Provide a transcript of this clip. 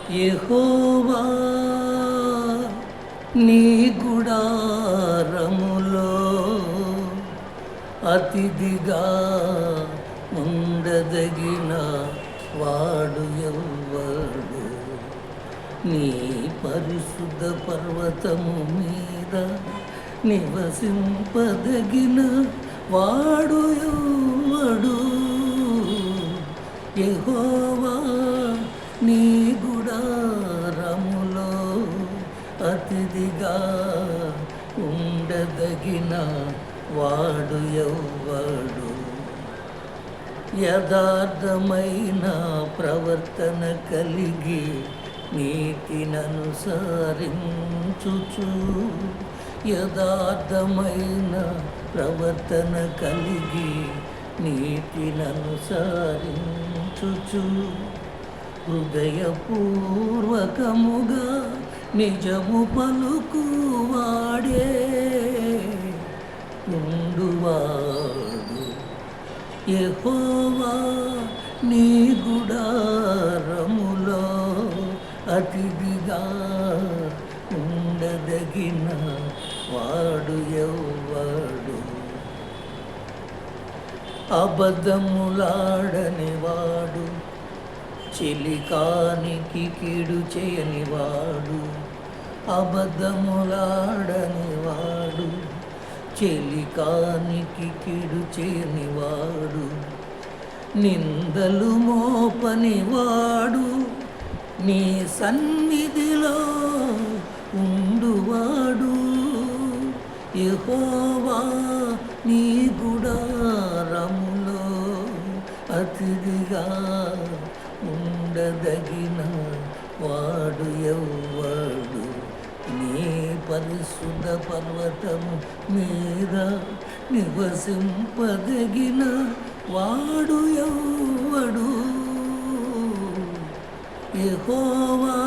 యెహోవా నీ గుడారములో అతిథిగా ఉండదగిన వాడు ఎవ్వడు? నీ పరిశుద్ధ పర్వతము మీద నివసింపదగిన వాడు ఎవ్వడు? యెహోవా నీ గుడారములో అతిథిగా ఉండదగిన వాడు ఎవ్వడు? యథార్థమైన ప్రవర్తన కలిగి నీతిననుసరించుచు, యథార్థమైన ప్రవర్తన కలిగి నీతిననుసరించుచు, హృదయపూర్వకముగా నిజము పలుకువాడే ఉండువాడు. యెహోవా నీ గుడారములో అతిథిగా ఉండదగిన వాడు ఎవ్వడు? అబద్ధములాడని వాడు, చెలికానికి కీడు చేయని వాడు, అబద్ధములాడని వాడు, చెలికానికి కీడు చేయని వాడు, నిందలు మోపని వాడు నీ సన్నిధిలో ఉండువాడు. యెహోవా నీ గుడారములో అతిథిగా ఉండదగిన వాడు ఎవ్వడు? నీ పరిశుద్ధ పర్వతము మీద నివసింపదగిన వాడు ఎవ్వడు? యెహోవా